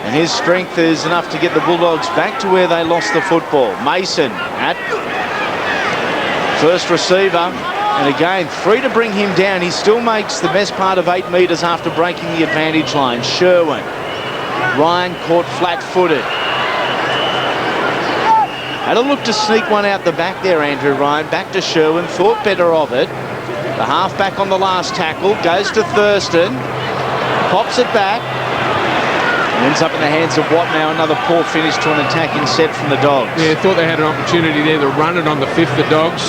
And his strength is enough to get the Bulldogs back to where they lost the football. Mason at first receiver. And again, 3 to bring him down. He still makes the best part of 8 metres after breaking the advantage line. Sherwin. Ryan caught flat-footed. Had a look to sneak one out the back there, Andrew Ryan. Back to Sherwin. Thought better of it. The halfback on the last tackle. Goes to Thurston. Pops it back. Ends up in the hands of Watt now. Another poor finish to an attacking set from the Dogs. Yeah, thought they had an opportunity there to run it on the 5th, the Dogs.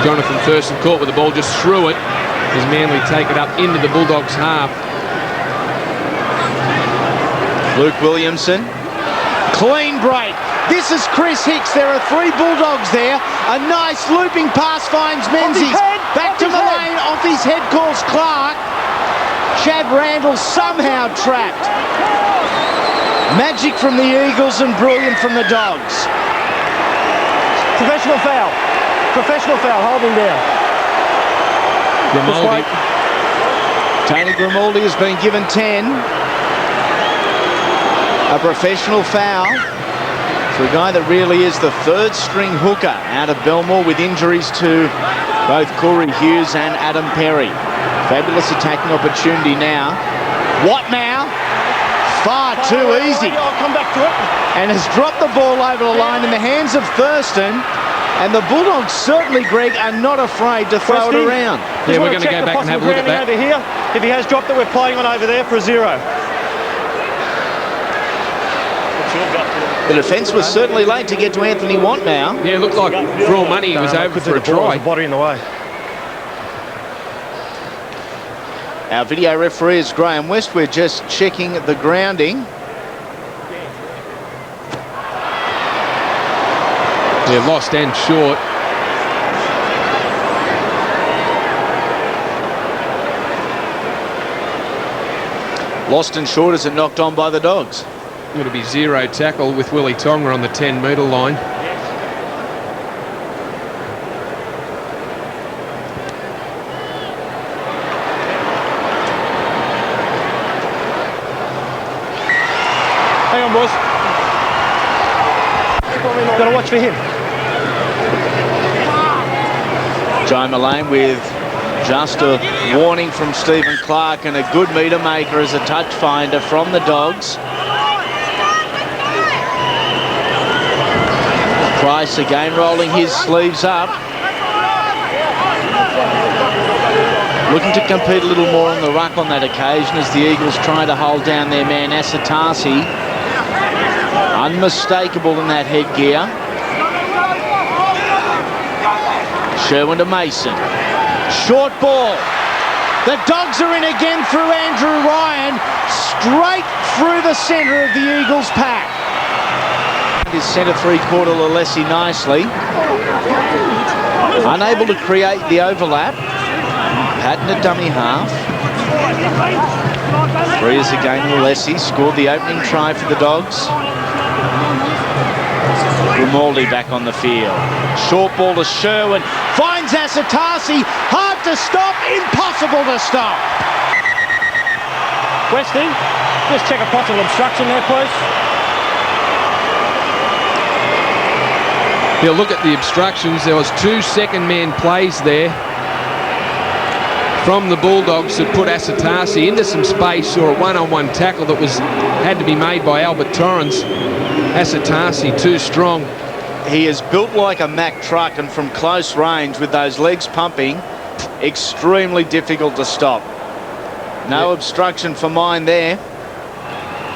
Jonathan Thurston caught with the ball, just threw it as Manly take it up into the Bulldogs' half. Luke Williamson. Clean break. This is Chris Hicks. There are 3 Bulldogs there. A nice looping pass finds Menzies. Back to Mullane. Off his head calls Clark. Chad Randall somehow trapped. Magic from the Eagles and brilliant from the Dogs. Professional foul. Professional foul. Hold him down. Grimaldi. Tony Grimaldi has been given 10. A professional foul for a guy that really is the 3rd string hooker out of Belmore, with injuries to both Corey Hughes and Adam Perry. Fabulous attacking opportunity now. What now? Far too easy. I'll come back to it. And has dropped the ball over the line in the hands of Thurston. And the Bulldogs certainly, Greg, are not afraid to throw it around. Yeah, we're going to go back and have a look at that. Over here. If he has dropped it, we're playing on over there for a 0. The defence was certainly late to get to Anthony Watt now. Yeah, it looked like for all money he was over for a try. Body in the way. Our video referee is Graham West. We're just checking the grounding. Yeah, lost and short. Lost and short as it knocked on by the Dogs. It'll be 0 tackle with Willie Tonga on the 10-metre line. Hang on, boys. Got to watch for him. Joe Mullane with just a warning from Stephen Clark, and a good metre maker as a touch finder from the Dogs. Price again rolling his sleeves up. Looking to compete a little more on the ruck on that occasion as the Eagles try to hold down their man Asatasi. Unmistakable in that headgear. Sherwin to Mason. Short ball. The Dogs are in again through Andrew Ryan. Straight through the centre of the Eagles pack. His centre 3/4 Lalesi nicely. Unable to create the overlap. Patton at dummy half. 3 is again Lalesi. Scored the opening try for the Dogs. Grimaldi back on the field. Short ball to Sherwin. Finds Asatasi. Hard to stop. Impossible to stop. Westy, just check a possible obstruction there, please. Yeah, look at the obstructions. There was 2 second-man plays there from the Bulldogs that put Asatasi into some space, or a one-on-one tackle that had to be made by Albert Torrens. Asatasi too strong. He is built like a Mack truck, and from close range with those legs pumping, extremely difficult to stop. No obstruction for mine there.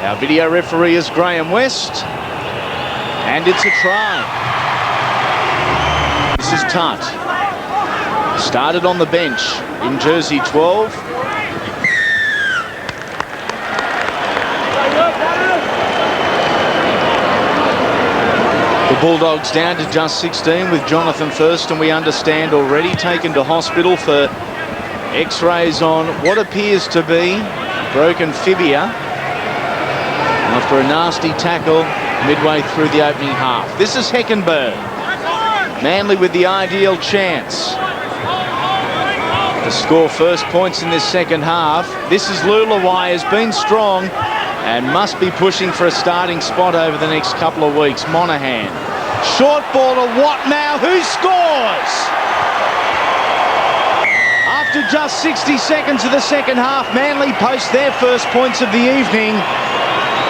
Our video referee is Graham West, and it's a try. This is Tutt. Started on the bench in jersey 12. The Bulldogs down to just 16 with Jonathan Thurston, we understand, already taken to hospital for x-rays on what appears to be broken fibia after a nasty tackle midway through the opening half. This is Heckenberg. Manly with the ideal chance. to score first points in this second half. This is Lulawai, has been strong and must be pushing for a starting spot over the next couple of weeks. Monaghan. Short ball to Watmow, who scores? After just 60 seconds of the second half, Manly post their first points of the evening.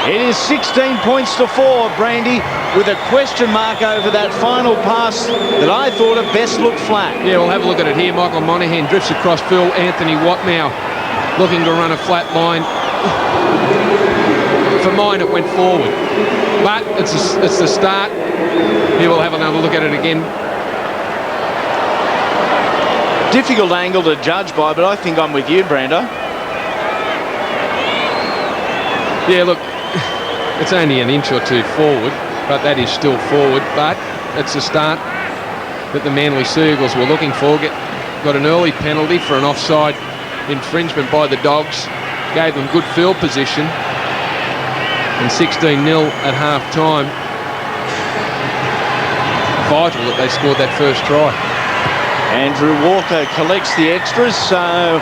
It is 16 points to 4, Brandy, with a question mark over that final pass that I thought at best looked flat. Yeah, we'll have a look at it here. Michael Monaghan drifts across Phil. Anthony Watmow looking to run a flat line. For mine, it went forward. But it's the start. Here we'll have another look at it again. Difficult angle to judge by, but I think I'm with you, Brando. Yeah, look, it's only an inch or two forward, but that is still forward. But it's the start that the Manly Seagulls were looking for. Got an early penalty for an offside infringement by the Dogs. Gave them good field position. And 16-0 at half-time. Vital that they scored that first try. Andrew Walker collects the extras, so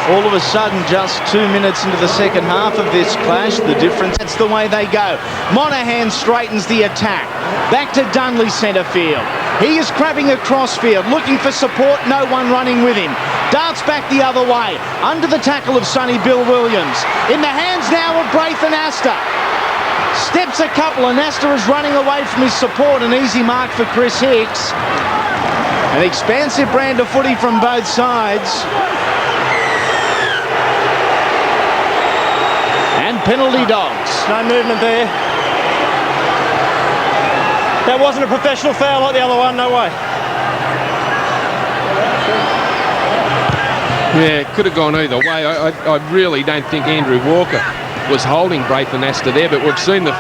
all of a sudden, just 2 minutes into the second half of this clash, the difference, that's the way they go. Monaghan straightens the attack. Back to Dunley centre field. He is crabbing across field, looking for support, no one running with him. Darts back the other way, under the tackle of Sonny Bill Williams. In the hands now of Braithen Astor. Steps a couple, and Astor is running away from his support. An easy mark for Chris Hicks. An expansive brand of footy from both sides. And penalty Dogs. No movement there. That wasn't a professional foul like the other one, no way. Yeah, it could have gone either way. I really don't think Andrew Walker was holding Braithen Astor there, but we've seen the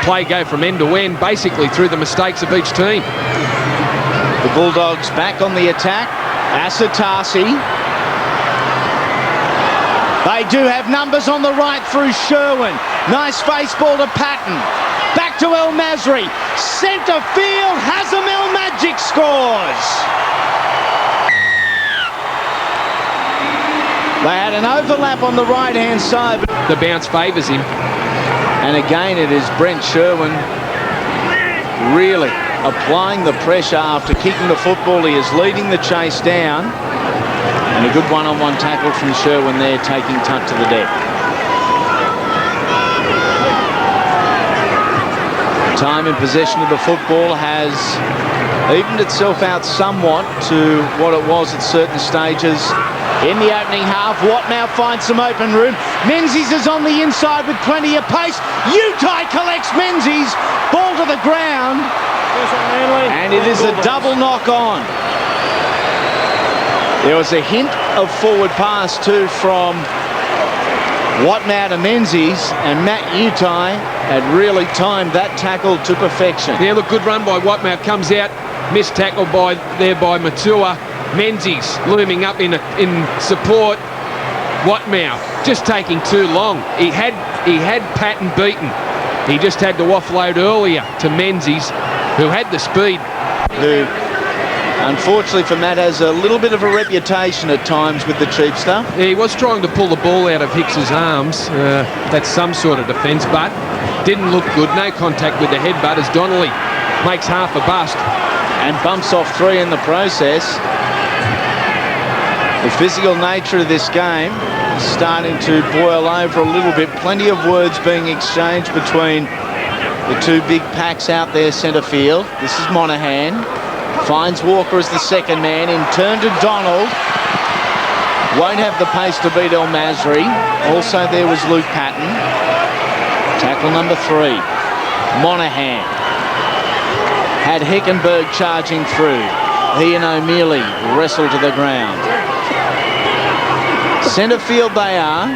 play go from end to end, basically through the mistakes of each team. The Bulldogs back on the attack. Asatasi. They do have numbers on the right through Sherwin. Nice face ball to Patton. Back to El Masri. Centre field. Hazem El Magic scores. They had an overlap on the right-hand side. The bounce favours him. And again, it is Brent Sherwin really applying the pressure after kicking the football. He is leading the chase down. And a good one-on-one tackle from Sherwin there, taking Tutt to the deck. Time in possession of the football has evened itself out somewhat to what it was at certain stages. In the opening half, Watmow finds some open room. Menzies is on the inside with plenty of pace. Utai collects Menzies. Ball to the ground. And it is a double knock on. There was a hint of forward pass too from Watmow to Menzies, and Matt Utai had really timed that tackle to perfection. Yeah, look, good run by Watmow. Comes out, missed tackle by Matua. Menzies looming up in support. Watmow just taking too long. He had Patton beaten. He just had to offload earlier to Menzies, who had the speed. Who, unfortunately for Matt, has a little bit of a reputation at times with the cheap stuff. Yeah, he was trying to pull the ball out of Hicks's arms. That's some sort of defence, but didn't look good. No contact with the headbutt as Donnelly makes half a bust. And bumps off 3 in the process. The physical nature of this game is starting to boil over a little bit. Plenty of words being exchanged between the two big packs out there centre field. This is Monaghan. Finds Walker as the second man. In turn to Donald. Won't have the pace to beat El Masri. Also there was Luke Patton. Tackle number 3. Monaghan. Had Heckenberg charging through. He and O'Mealy wrestle to the ground. Centre field they are.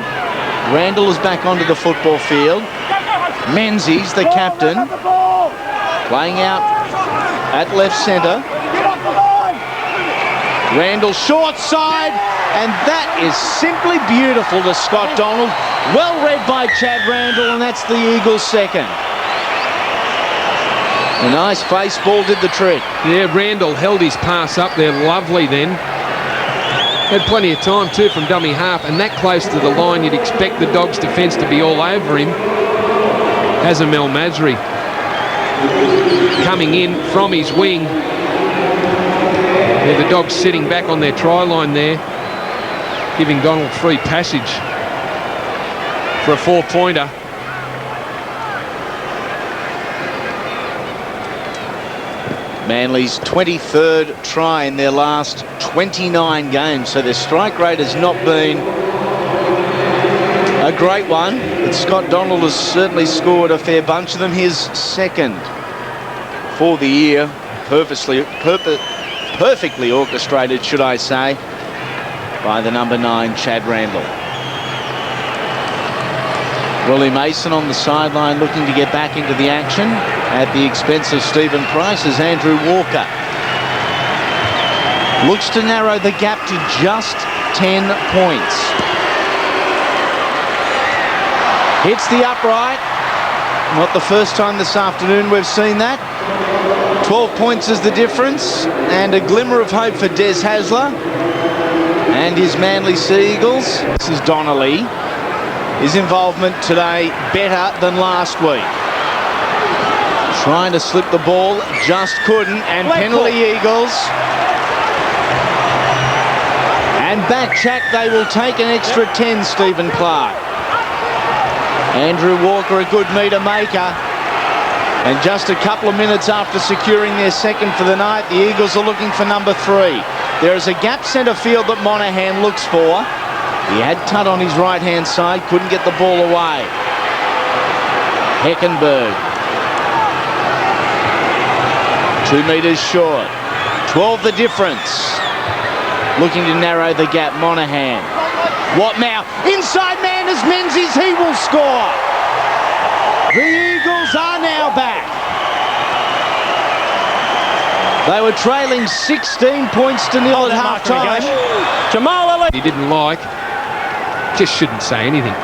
Randall is back onto the football field. Menzies, the captain, playing out at left centre. Randall short side, and that is simply beautiful to Scott Donald. Well read by Chad Randall, and that's the Eagles' second. A nice face ball did the trick. Yeah, Randall held his pass up there lovely then. Had plenty of time too from dummy half, and that close to the line, you'd expect the Dogs' defence to be all over him. Hazem El Masri coming in from his wing. Yeah, the Dogs sitting back on their try line there, giving Donald free passage for a 4-pointer. Manly's 23rd try in their last 29 games, so their strike rate has not been a great one, but Scott Donald has certainly scored a fair bunch of them. His second for the year, perfectly orchestrated, should I say, by the number 9, Chad Randall. Willie Mason on the sideline looking to get back into the action at the expense of Stephen Price as Andrew Walker looks to narrow the gap to just 10 points. Hits the upright. Not the first time this afternoon we've seen that. 12 points is the difference, and a glimmer of hope for Des Hasler and his Manly Sea Eagles. This is Donnelly. His involvement today better than last week. Trying to slip the ball, just couldn't, and penalty Eagles. And back check, they will take an extra 10, Stephen Clark. Andrew Walker, a good meter maker. And just a couple of minutes after securing their second for the night, the Eagles are looking for number 3. There is a gap centre field that Monahan looks for. He had Tutt on his right-hand side, couldn't get the ball away. Heckenberg. 2 metres short. 12 the difference. Looking to narrow the gap, Monahan. What now? Inside man is Menzies, he will score. The Eagles are now back. They were trailing 16 points to nil at half-time. Jamal Elliott. He didn't like. Just shouldn't say anything.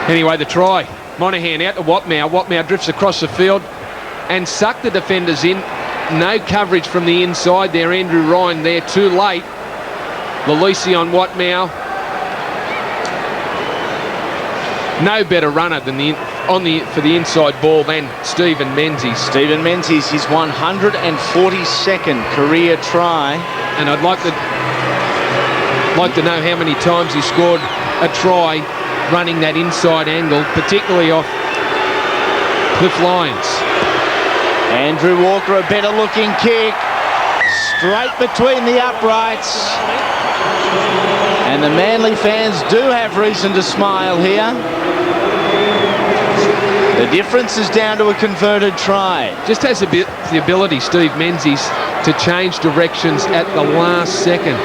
Anyway, the try. Monahan out to Watmow. Watmow drifts across the field and sucked the defenders in. No coverage from the inside there. Andrew Ryan there too late. Lalisi on Watmow. No better runner than for the inside ball than Stephen Menzies. Stephen Menzies, his 142nd career try. And I'd like to know how many times he scored a try running that inside angle, particularly off Cliff Lyons. Andrew Walker, a better looking kick. Straight between the uprights. And the Manly fans do have reason to smile here. The difference is down to a converted try. Just has the ability, Steve Menzies, to change directions at the last second.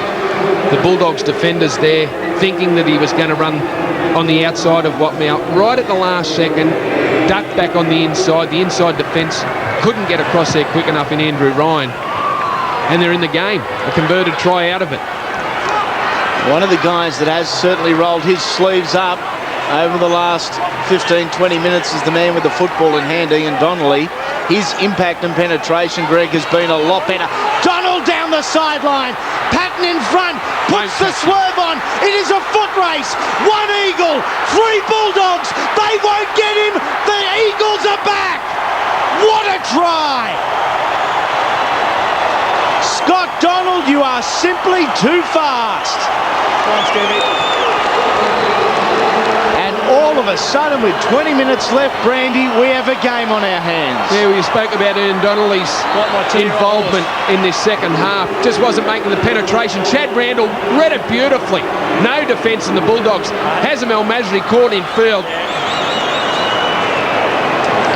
The Bulldogs defenders there thinking that he was going to run on the outside of Watmow. Right at the last second, ducked back on the inside. The inside defence couldn't get across there quick enough in Andrew Ryan. And they're in the game. A converted try out of it. One of the guys that has certainly rolled his sleeves up over the last 15-20 minutes is the man with the football in hand, Ian Donnelly. His impact and penetration, Greg, has been a lot better. Donald down the sideline. Patton in front. Puts the swerve on. It is a foot race. 1 Eagle, 3 Bulldogs. They won't get him. The Eagles are back. What a try. Scott Donald, you are simply too fast. And all of a sudden, with 20 minutes left, Brandy, we have a game on our hands. Yeah, we spoke about Ian Donnelly's involvement in this second half. Just wasn't making the penetration. Chad Randall read it beautifully. No defence in the Bulldogs. Hazem El Masri caught in field.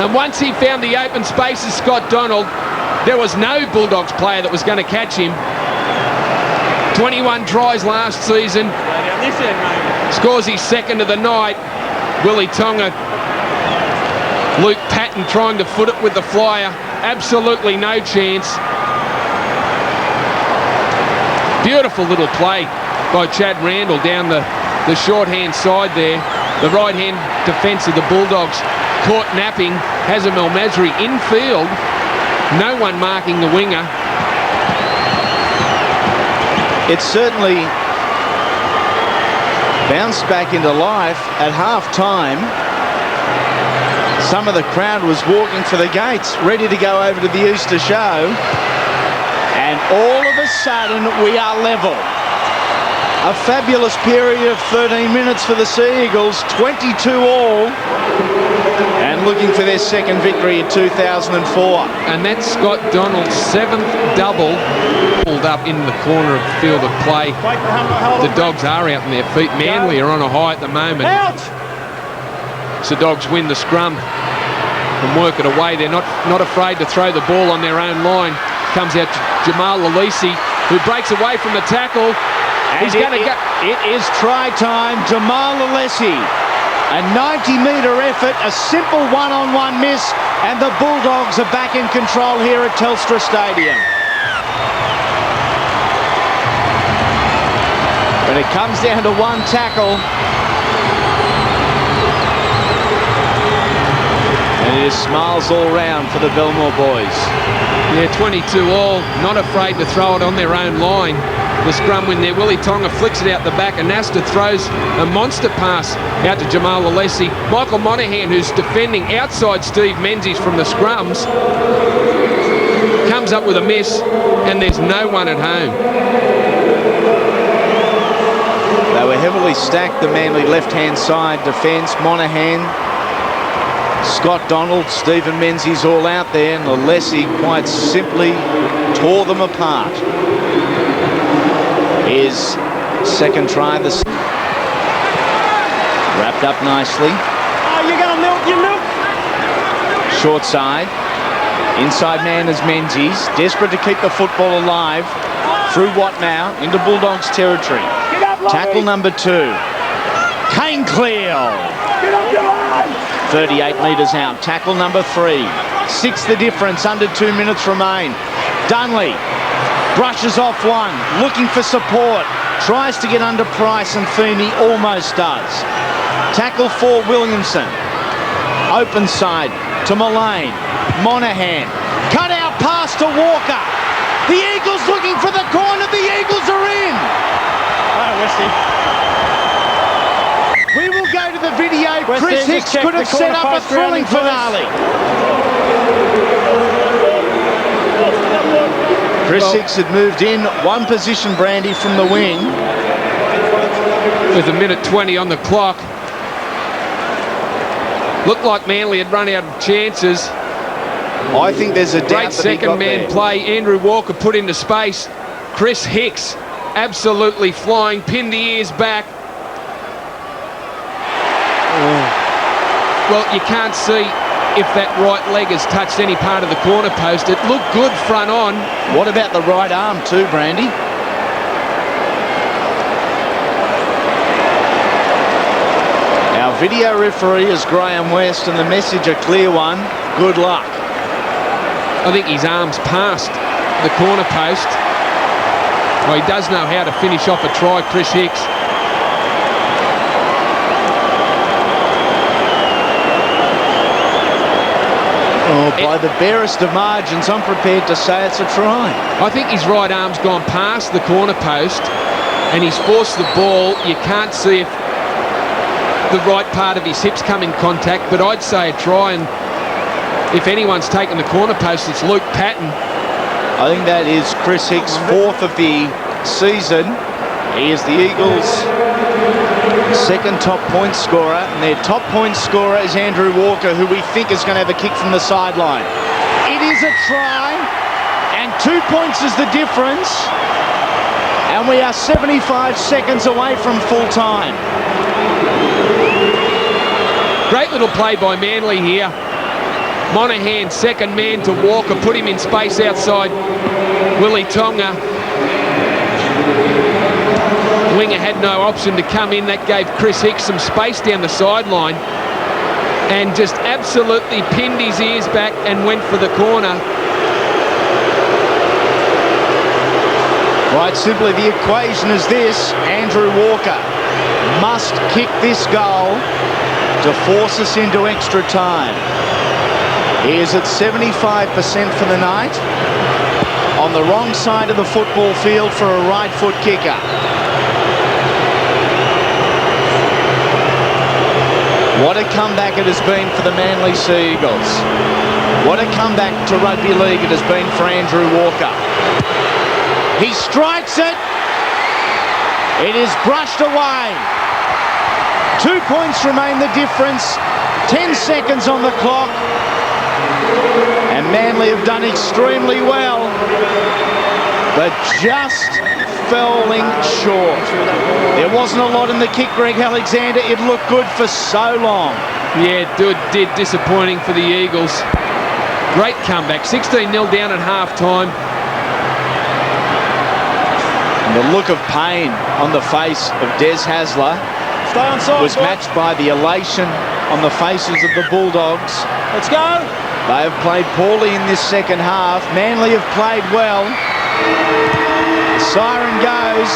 And once he found the open spaces, Scott Donald, there was no Bulldogs player that was going to catch him. 21 tries last season. Scores his second of the night. Willie Tonga. Luke Patton trying to foot it with the flyer. Absolutely no chance. Beautiful little play by Chad Randall down the short-hand side there. The right-hand defence of the Bulldogs caught napping. Hazem El Masri infield. No one marking the winger. It certainly bounced back into life at half-time. Some of the crowd was walking for the gates, ready to go over to the Easter show. And all of a sudden, we are level. A fabulous period of 13 minutes for the Sea Eagles, 22 all. And looking for their second victory in 2004. And that's Scott Donald's 7th double. Pulled up in the corner of the field of play. The Dogs are out on their feet. Manly are on a high at the moment. So Dogs win the scrum and work it away. They're not afraid to throw the ball on their own line. Comes out to Jamal Lalisi, who breaks away from the tackle. And he's going to go. It is try time. Jamal Lalisi. A 90-metre effort, a simple one-on-one miss, and the Bulldogs are back in control here at Telstra Stadium. When it comes down to one tackle, and it is smiles all round for the Belmore boys. Yeah, 22 all, not afraid to throw it on their own line. The scrum win there. Willie Tonga flicks it out the back, and Nasta throws a monster pass out to Jamal Alessi. Michael Monaghan, who's defending outside Steve Menzies from the scrums, comes up with a miss, and there's no one at home. They were heavily stacked, the Manly left-hand side defence. Monaghan, Scott Donald, Stephen Menzies all out there, and Alessi quite simply tore them apart. His second try, wrapped up nicely. Oh, you're going to milk your milk. Short side. Inside man is Menzies, desperate to keep the football alive. Through what now? Into Bulldogs territory. Tackle number 2. Kane Cleo. 38 metres out. Tackle number 3. 6 the difference, under 2 minutes remain. Dunley brushes off one, looking for support, tries to get under Price, and Feeney almost does. Tackle for Williamson. Open side to Mullane. Monaghan. Cut out pass to Walker. The Eagles looking for the corner. The Eagles are in. Oh, Westy. We will go to the video. West Chris End Hicks just could have checked the set corner up a post grounding thrilling finale. Chris Hicks had moved in one position, Brandy, from the wing. With a minute 20 on the clock. Looked like Manly had run out of chances. I think there's a doubt Great that he got second man there. play. Andrew Walker put into space. Chris Hicks absolutely flying, pinned the ears back. Well, you can't see if that right leg has touched any part of the corner post. It looked good front on. What about the right arm too, Brandy? Our video referee is Graham West, and the message a clear one. Good luck. I think his arm's past the corner post. Well, he does know how to finish off a try, Chris Hicks. Oh, by the barest of margins, I'm prepared to say it's a try. I think his right arm's gone past the corner post and he's forced the ball. You can't see if the right part of his hips come in contact, but I'd say a try, and if anyone's taken the corner post, it's Luke Patton. I think that is Chris Hicks' 4th of the season. He is the Eagles' second top point scorer, and their top point scorer is Andrew Walker, who we think is going to have a kick from the sideline. It is a try, and 2 points is the difference, and we are 75 seconds away from full time. Great little play by Manly here. Monaghan, second man to Walker, put him in space outside Willie Tonga. Winger had no option to come in. That gave Chris Hicks some space down the sideline and just absolutely pinned his ears back and went for the corner. Quite simply, the equation is this: Andrew Walker must kick this goal to force us into extra time. He is at 75% for the night. on the wrong side of the football field for a right foot kicker. What a comeback it has been for the Manly Sea Eagles. What a comeback to rugby league it has been for Andrew Walker. He strikes it. It is brushed away. 2 points remain the difference. 10 seconds on the clock. And Manly have done extremely well, but just falling short. There wasn't a lot in the kick, Greg Alexander. It looked good for so long. Yeah, it did. Disappointing for the Eagles. Great comeback. 16-0 down at half-time. And the look of pain on the face of Des Hasler was matched by the elation on the faces of the Bulldogs. Let's go. They have played poorly in this second half. Manly have played well. The siren goes.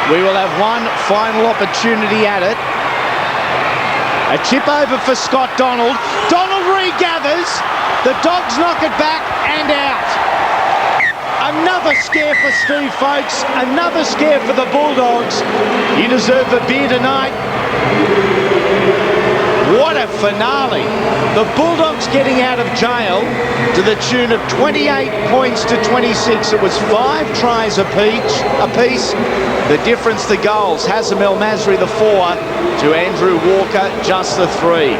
We will have one final opportunity at it. A chip over for Scott Donald. Donald regathers. The Dogs knock it back and out. Another scare for Steve Folkes. Another scare for the Bulldogs. You deserve a beer tonight. What a finale. The Bulldogs getting out of jail to the tune of 28 points to 26. It was 5 tries apiece. The difference, the goals. Hazem El Masri the 4 to Andrew Walker just the 3.